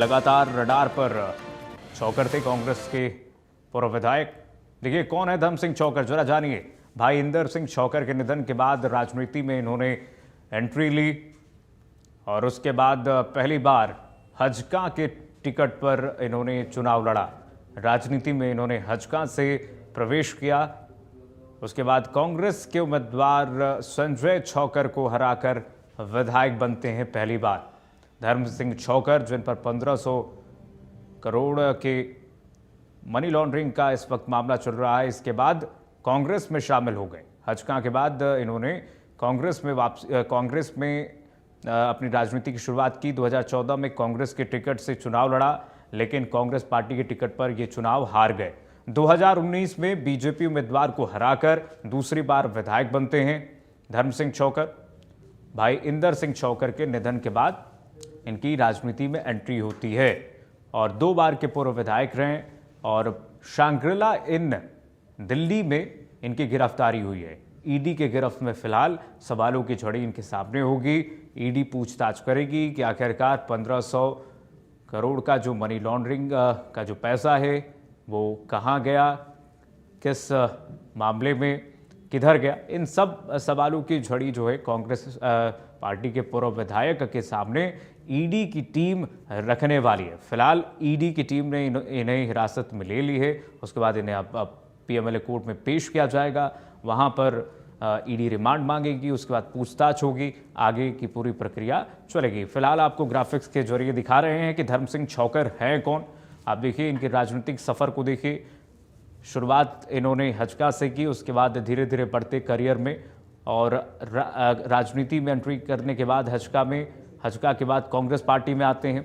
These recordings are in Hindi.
लगातार रडार पर चौकर थे कांग्रेस के पूर्व विधायक। देखिए कौन है धर्म सिंह चौकर, जरा जानिए। भाई इंदर सिंह चौकर के निधन के बाद राजनीति में इन्होंने एंट्री ली और उसके बाद पहली बार हजका के टिकट पर इन्होंने चुनाव लड़ा। राजनीति में इन्होंने हजका से प्रवेश किया। उसके बाद कांग्रेस के उम्मीदवार संजय चौकर को हराकर विधायक बनते हैं पहली बार। धर्म सिंह चौकर, जिन पर 1500 करोड़ के मनी लॉन्ड्रिंग का इस वक्त मामला चल रहा है, इसके बाद कांग्रेस में शामिल हो गए। हजका के बाद इन्होंने कांग्रेस में अपनी राजनीति की शुरुआत की। 2014 में कांग्रेस के टिकट से चुनाव लड़ा, लेकिन कांग्रेस पार्टी के टिकट पर यह चुनाव हार गए। 2019 में बीजेपी उम्मीदवार को हराकर दूसरी बार विधायक बनते हैं धर्म सिंह चौकर। भाई इंदर सिंह चौकर के निधन के बाद इनकी राजनीति में एंट्री होती है और 2 बार के पूर्व विधायक रहे और शांग्रिला इन दिल्ली में इनकी गिरफ्तारी हुई है। ईडी के गिरफ्त में फिलहाल सवालों की झड़ी इनके सामने होगी। ईडी पूछताछ करेगी कि आखिरकार 1500 करोड़ का जो मनी लॉन्ड्रिंग का जो पैसा है वो कहाँ गया, किस मामले में किधर गया। इन सब सवालों की झड़ी जो है कांग्रेस पार्टी के पूर्व विधायक के सामने ईडी की टीम रखने वाली है। फिलहाल ईडी की टीम ने इन्हें हिरासत में ले ली है। उसके बाद इन्हें अब पीएमएलए कोर्ट में पेश किया जाएगा। वहां पर ईडी रिमांड मांगेगी, उसके बाद पूछताछ होगी, आगे की पूरी प्रक्रिया चलेगी। फिलहाल आपको ग्राफिक्स के जरिए दिखा रहे हैं कि धर्म सिंह चौकर हैं कौन। आप देखिए इनके राजनीतिक सफर को देखिए। शुरुआत इन्होंने हजका से की, उसके बाद धीरे धीरे बढ़ते करियर में और राजनीति में एंट्री करने के बाद हजका के बाद कांग्रेस पार्टी में आते हैं।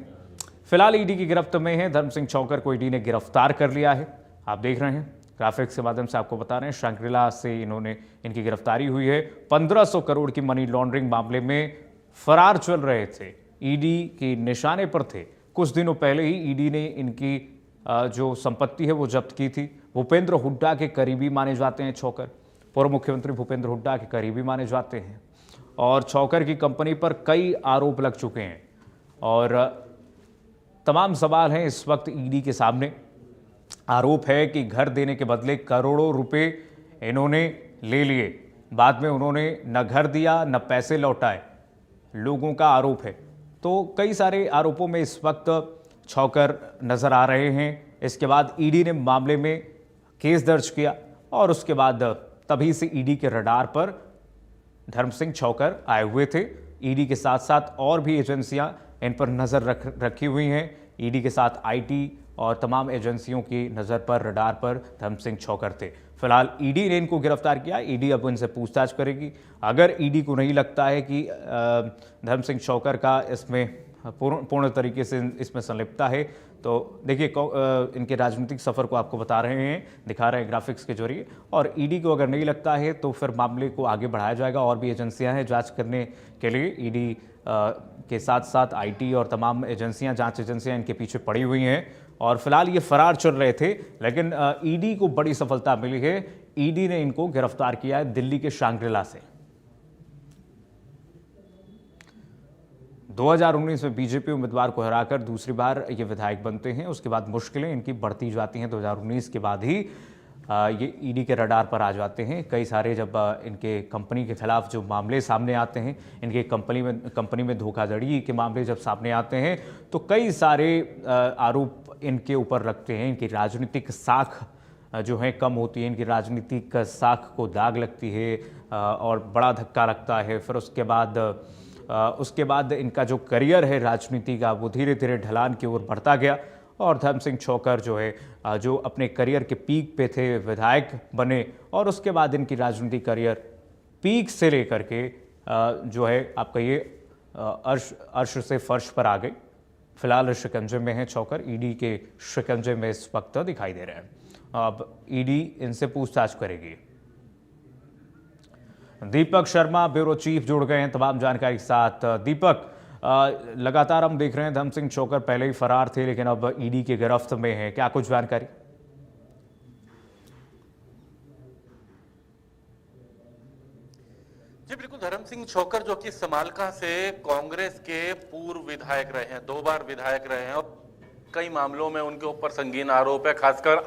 फिलहाल ईडी की गिरफ्त में है धर्म सिंह चौकर को ईडी ने गिरफ्तार कर लिया है। आप देख रहे हैं ग्राफिक्स के माध्यम से आपको बता रहे हैं, शांग्रिला से इनकी गिरफ्तारी हुई है। 1500 करोड़ की मनी लॉन्ड्रिंग मामले में फरार चल रहे थे, ईडी के निशाने पर थे। कुछ दिनों पहले ही ईडी ने इनकी जो संपत्ति है वो जब्त की थी। भूपेंद्र हुड्डा के करीबी माने जाते हैं चौकर, पूर्व मुख्यमंत्री भूपेंद्र हुड्डा के करीबी माने जाते हैं और चौकर की कंपनी पर कई आरोप लग चुके हैं और तमाम सवाल हैं इस वक्त ईडी के सामने। आरोप है कि घर देने के बदले करोड़ों रुपए इन्होंने ले लिए, बाद में उन्होंने न घर दिया न पैसे लौटाए, लोगों का आरोप है। तो कई सारे आरोपों में इस वक्त चौकर नजर आ रहे हैं। इसके बाद ईडी ने मामले में केस दर्ज किया और उसके बाद तभी से ईडी के रडार पर धर्म सिंह चौकर आए हुए थे। ईडी के साथ साथ और भी एजेंसियां इन पर नजर रखी हुई हैं। ईडी के साथ आईटी और तमाम एजेंसियों की नजर पर, रडार पर धर्म सिंह चौकर थे। फिलहाल ईडी ने इनको गिरफ्तार किया। ईडी अब इनसे पूछताछ करेगी। अगर ईडी को नहीं लगता है कि धर्म सिंह चौकर का इसमें पूर्ण तरीके से इसमें संलिप्तता है, तो देखिए इनके राजनीतिक सफर को आपको बता रहे हैं, दिखा रहे हैं ग्राफिक्स के जरिए। और ईडी को अगर नहीं लगता है तो फिर मामले को आगे बढ़ाया जाएगा। और भी एजेंसियां हैं जांच करने के लिए। ईडी के साथ साथ आईटी और तमाम एजेंसियां, जांच एजेंसियां इनके पीछे पड़ी हुई हैं और फिलहाल ये फरार चल रहे थे, लेकिन ईडी को बड़ी सफलता मिली है। ईडी ने इनको गिरफ्तार किया है दिल्ली के शांग्रिला से। 2019 में बीजेपी उम्मीदवार को हराकर दूसरी बार ये विधायक बनते हैं। उसके बाद मुश्किलें इनकी बढ़ती जाती हैं। 2019 के बाद ही ये ईडी के रडार पर आ जाते हैं। कई सारे जब इनके कंपनी के खिलाफ जो मामले सामने आते हैं, इनके कंपनी में धोखाधड़ी के मामले जब सामने आते हैं, तो कई सारे आरोप इनके ऊपर रखते हैं। इनकी राजनीतिक साख जो है कम होती है, इनकी राजनीतिक साख को दाग लगती है और बड़ा धक्का लगता है। फिर उसके बाद इनका जो करियर है राजनीति का, वो धीरे धीरे ढलान की ओर बढ़ता गया और धर्म सिंह चौकर जो है जो अपने करियर के पीक पे थे, विधायक बने और उसके बाद इनकी राजनीतिक करियर पीक से लेकर के जो है आप कहिए अर्श से फर्श पर आ गई। फिलहाल शिकंजे में है चौकर, ईडी के शिकंजे में इस वक्त दिखाई दे रहे हैं। अब ईडी इनसे पूछताछ करेगी। दीपक शर्मा ब्यूरो चीफ जुड़ गए हैं तमाम जानकारी के साथ। दीपक, लगातार हम देख रहे हैं धर्म सिंह चौकर पहले ही फरार थे, लेकिन अब ईडी की गिरफ्त में है, क्या कुछ जानकारी? जी बिल्कुल, धर्म सिंह चौकर जो कि समालका से कांग्रेस के पूर्व विधायक रहे हैं, 2 बार विधायक रहे हैं और कई मामलों में उनके ऊपर संगीन आरोप है। खासकर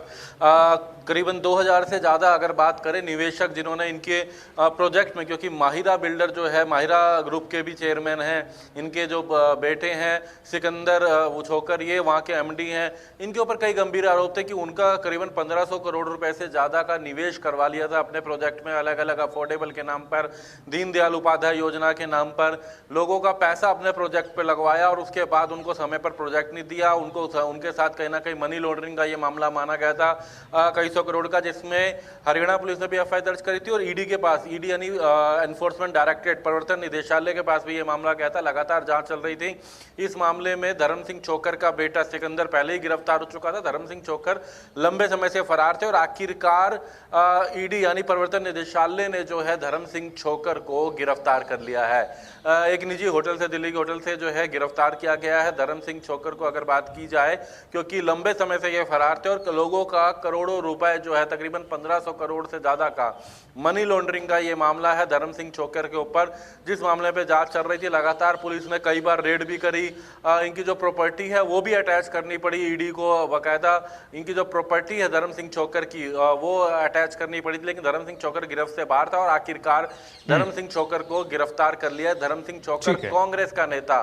करीबन 2000 से ज़्यादा अगर बात करें निवेशक जिन्होंने इनके प्रोजेक्ट में, क्योंकि माहिरा बिल्डर जो है, माहिरा ग्रुप के भी चेयरमैन हैं, इनके जो बेटे हैं सिकंदर छोकर, ये वहाँ के एमडी हैं, इनके ऊपर कई गंभीर आरोप थे कि उनका करीबन 1500 करोड़ रुपए से ज़्यादा का निवेश करवा लिया था अपने प्रोजेक्ट में, अलग अलग अफोर्डेबल के नाम पर, दीनदयाल उपाध्याय योजना के नाम पर लोगों का पैसा अपने प्रोजेक्ट पे लगवाया और उसके बाद उनको समय पर प्रोजेक्ट नहीं दिया। उनके साथ कहीं ना कहीं मनी लॉन्ड्रिंग का ये मामला माना गया था, कई सौ करोड़ का, जिसमें हरियाणा पुलिस ने भी एफआईआर दर्ज करी थी और ईडी के पास, ईडी यानी एनफोर्समेंट डायरेक्टरेट, प्रवर्तन निदेशालय के पास भी ये मामला गया था। लगातार जांच चल रही थी इस मामले में। धर्म सिंह छोकर का बेटा सिकंदर पहले ही गिरफ्तार हो चुका था। धर्म सिंह छोकर लंबे समय से फरार थे और आखिरकार ईडी यानी प्रवर्तन निदेशालय ने जो है धर्म सिंह छोकर को गिरफ्तार कर लिया है। एक निजी होटल से, दिल्ली के होटल से जो है गिरफ्तार किया गया है धर्म सिंह छोकर को, अगर बात की जाए, क्योंकि लंबे समय से ये फरार थे और लोगों का करोड़ों रुपए जो है, तकरीबन 1500 करोड़ से ज्यादा का मनी लॉन्ड्रिंग का ये मामला है धर्म सिंह छोकर के ऊपर, जिस मामले पे जांच चल रही थी। लगातार पुलिस ने कई बार रेड भी करी, इनकी जो प्रॉपर्टी है वो भी अटैच करनी पड़ी ईडी को, बाकायदा इनकी जो प्रॉपर्टी है धर्म सिंह छोकर की वो अटैच करनी पड़ी थी, लेकिन धर्म सिंह छोकर गिरफ्त से बाहर था और आखिरकार धर्म सिंह छोकर को गिरफ्तार कर लिया। धर्म सिंह छोकर कांग्रेस का नेता,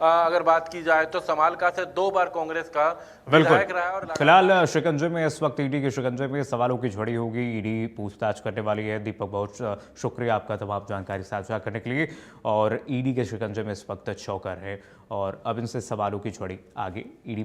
अगर बात की जाए तो समालका से 2 बार कांग्रेस का विधायक रहा है। और फिलहाल शिकंजे में, इस वक्त ईडी के शिकंजे में सवालों की झड़ी होगी, ईडी पूछताछ करने वाली है। दीपक, बहुत शुक्रिया आपका तमाम जानकारी साझा करने के लिए। और ईडी के शिकंजे में इस वक्त छोकर है और अब इनसे सवालों की झड़ी, आगे ईडी